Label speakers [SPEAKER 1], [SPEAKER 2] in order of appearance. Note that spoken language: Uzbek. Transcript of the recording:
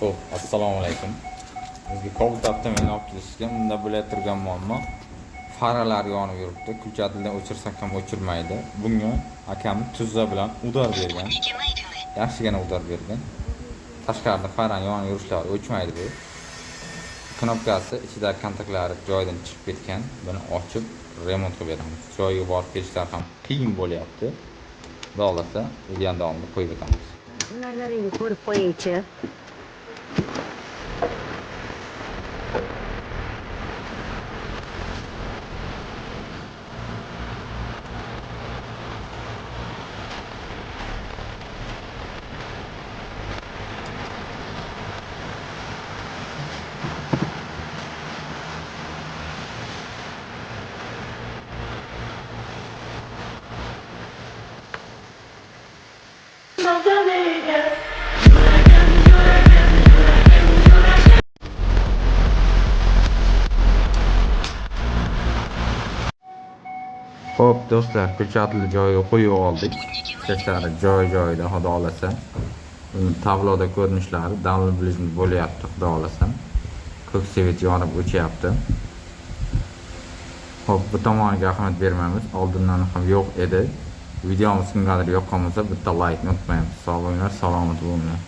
[SPEAKER 1] Xo'p, assalomu alaykum. Bizga Cobalt avtomobilni olib kelishgan. Bunda bo'lib turgan muammo faralar yonib yuribdi. Kulchatildan o'chirsam ham o'chirmaydi. Bunga akam tuzza bilan udar bergan. Yaxshigina udar bergan. Tashqarida farani yonib yurishlari o'chmaydi bu. Knopkasi ichidagi kontaktlari joyidan chiqib ketgan. Buni ochib remont qilib beramiz. Joyiga borib kelishlar ham qiyin bo'lyapti. Xudo xolasa, videoni davomida qo'yib o'tamiz.
[SPEAKER 2] Ularlaringni ko'rib qo'yingchi.
[SPEAKER 1] Xo'p do'stlar, kulchatli joyiga qo'yib oldik. Chechlari joy-joyida, xudo xolasa. Tabloda ko'rinishlari download bilishni bo'lyapti, xudo xolasa. Ko'k svet yonib o'chyapti. Xo'p, bu tomoniga ahamiyat bermaymiz. Oldindan ham yo'q edi. Videomiz kimgadir yoqqan bo'lsa, bitta like unutmaymiz. Sog' bo'linglar, salomat bo'linglar.